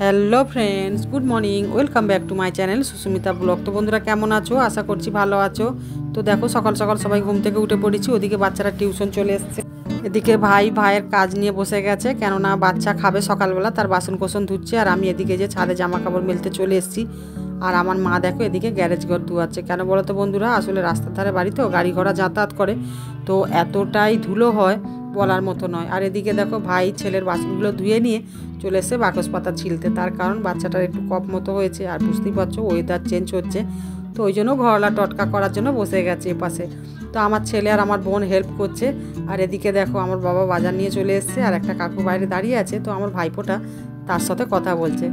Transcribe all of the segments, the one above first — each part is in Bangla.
Hello friends, good morning, welcome back to my channel Susmita blog. তো বন্ধুরা কেমন আছো? আশা করছি ভালো আছো। তো দেখো সকাল সকাল সবাই ঘুম থেকে উঠে পড়েছি। ওদিকে বাচ্চারা টিউশন চলে এসছে, এদিকে ভাইয়ের কাজ নিয়ে বসে গেছে, কেননা বাচ্চা খাবে সকালবেলা, তার বাসন কোসন ধুচ্ছে। আর আমি এদিকে যে ছাদে জামা কাপড় মেলতে চলে এসেছি। আর আমার মা দেখো এদিকে গ্যারেজ ঘর ধোয়াচ্ছে। কেন বলো তো বন্ধুরা, আসলে রাস্তার ধারে বাড়ি তো, গাড়ি ঘোড়া যাতায়াত করে, তো এতটাই ধুলো হয় বলার মতো নয়। আর এদিকে দেখো ভাই ছেলের বাসনগুলো ধুয়ে নিয়ে চলে এসে বাকস পাতা ছিলতে, তার কারণ বাচ্চাটার একটু কফ মতো হয়েছে। আর বুঝতেই পারছো ওয়েদার চেঞ্জ হচ্ছে, তো ওই জন্য ঘরলা টটকা করার জন্য বসে গেছে এপাশে। তো আমার ছেলে আর আমার বোন হেল্প করছে। আর এদিকে দেখো আমার বাবা বাজার নিয়ে চলে এসছে, আর একটা কাকু বাইরে দাঁড়িয়ে আছে, তো আমার ভাইপোটা তার সাথে কথা বলছে।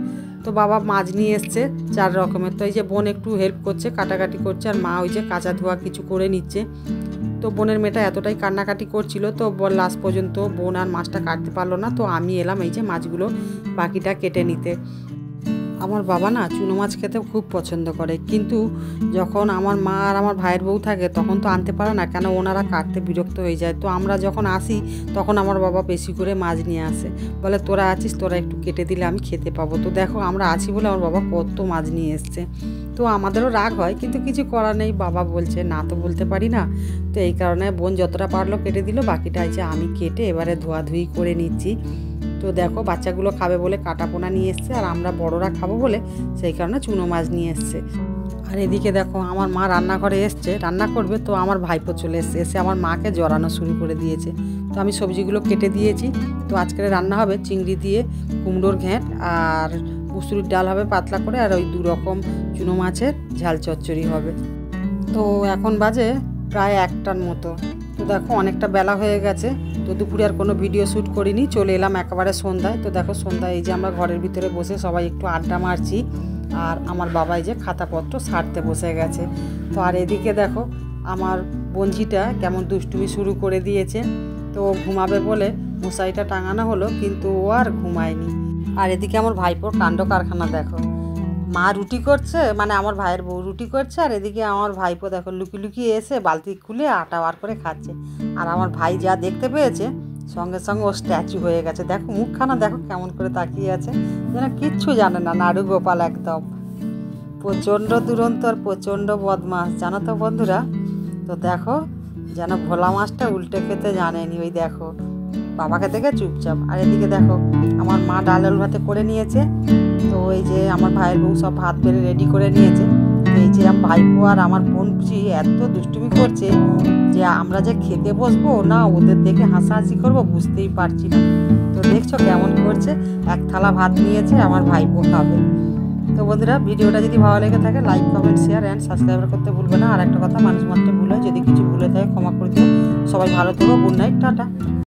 তো বাবা মাছ নিয়ে এসছে 4 রকমের। তো এই যে বোন একটু হেল্প করছে, কাটাকাটি করছে, আর মা ওই যে কাঁচা ধোয়া কিছু করে নিচ্ছে। তো বোনের মেয়েটা এতটাই কান্নাকাটি করছিল, তো লাস্ট পর্যন্ত বোন আর মাছটা কাটতে পারলো না। তো আমি এলাম এই যে মাছগুলো বাকিটা কেটে নিতে। আমার বাবা না চুনো মাছ খেতে খুব পছন্দ করে, কিন্তু যখন আমার মা আর আমার ভাইয়ের বউ থাকে তখন তো আনতে পারে না, কেন ওনারা কাটতে বিরক্ত হয়ে যায়। তো আমরা যখন আসি তখন আমার বাবা বেশি করে মাছ নিয়ে আসে, বলে তোরা আছিস, তোরা একটু কেটে দিলে আমি খেতে পাবো। তো দেখো আমরা আছি বলে আমার বাবা কত মাছ নিয়ে এসছে। তো আমাদেরও রাগ হয়, কিন্তু কিছু করার নেই, বাবা বলছে, না তো বলতে পারি না। তো এই কারণে বোন যতটা পারলো কেটে দিল, বাকিটা আছে আমি কেটে এবারে ধোয়াধুয়ি করে নিচ্ছি। তো দেখো বাচ্চাগুলো খাবে বলে কাটাপোনা নিয়ে এসছে, আর আমরা বড়রা খাবো বলে সেই কারণে চুনো মাছ নিয়ে এসছে। আর এদিকে দেখো আমার মা রান্নাঘরে এসছে, রান্না করবে। তো আমার ভাইপো চলে এসছে, এসে আমার মাকে জড়ানো শুরু করে দিয়েছে। তো আমি সবজিগুলো কেটে দিয়েছি। তো আজকে রান্না হবে চিংড়ি দিয়ে কুমড়োর ঘ্যাঁট, আর মুসুরির ডাল হবে পাতলা করে, আর ওই 2 রকম চুনো মাছের ঝাল চচ্চড়ি হবে। তো এখন বাজে প্রায় 1টার মতো। তো দেখো অনেকটা বেলা হয়ে গেছে, তো দুপুরে আর কোনো ভিডিও শ্যুট করিনি, চলে এলাম একেবারে সন্ধ্যায়। তো দেখো সন্ধ্যায় এই যে আমরা ঘরের ভিতরে বসে সবাই একটু আড্ডা মারছি, আর আমার বাবা এই যে খাতাপত্র সারতে বসে গেছে। তো আর এদিকে দেখো আমার বঞ্জিটা কেমন দুষ্টুমি শুরু করে দিয়েছে। তো ঘুমাবে বলে মশারিটা টাঙানো হলো, কিন্তু ও আর ঘুমায়নি। আর এদিকে আমার ভাইপোর কাণ্ড কারখানা দেখো, মা রুটি করছে, মানে আমার ভাইয়ের বউ রুটি করছে, আর এদিকে আমার ভাইপো দেখো লুকিয়ে লুকিয়ে এসে বালতি খুলে আটা বার করে খাচ্ছে। আর আমার ভাই যা দেখতে পেয়েছে সঙ্গে সঙ্গে ও স্ট্যাচু হয়ে গেছে। দেখো মুখখানা দেখো কেমন করে তাকিয়ে আছে, যেন কিচ্ছু জানে না, নাড়ু গোপাল একদম। প্রচণ্ড দুরন্ত আর প্রচণ্ড বদমাস, জানো তো বন্ধুরা। তো দেখো যেন ভোলা মাছটা উল্টে খেতে জানেনি, ওই দেখো বাবাকে থেকে চুপচাপ। আর এদিকে দেখো আমার মা ডাল আলু ভাতে করে নিয়েছে। তো এই যে আমার ভাইয়ের বউ সব ভাত বেড়ে রেডি করে নিয়েছে। এই যে আমার ভাইপো আর আমার বোন এত দুষ্টুমি করছে যে আমরা যে খেতে বসবো না ওদের দেখে হাসাহাসি করবো বুঝতেই পারছি না। তো দেখছো কেমন করছে, 1 থালা ভাত নিয়েছে, আমার ভাইপো খাবে। তো বন্ধুরা ভিডিওটা যদি ভালো লেগে থাকে like comment share and subscribe করতে ভুলবে না। আর একটা কথা, মানুষ মাত্র ভুল হয়, যদি কিছু ভুলে থাকে ক্ষমা করে দিও। সবাই ভালো থেকো, গুড নাইট, টাটা।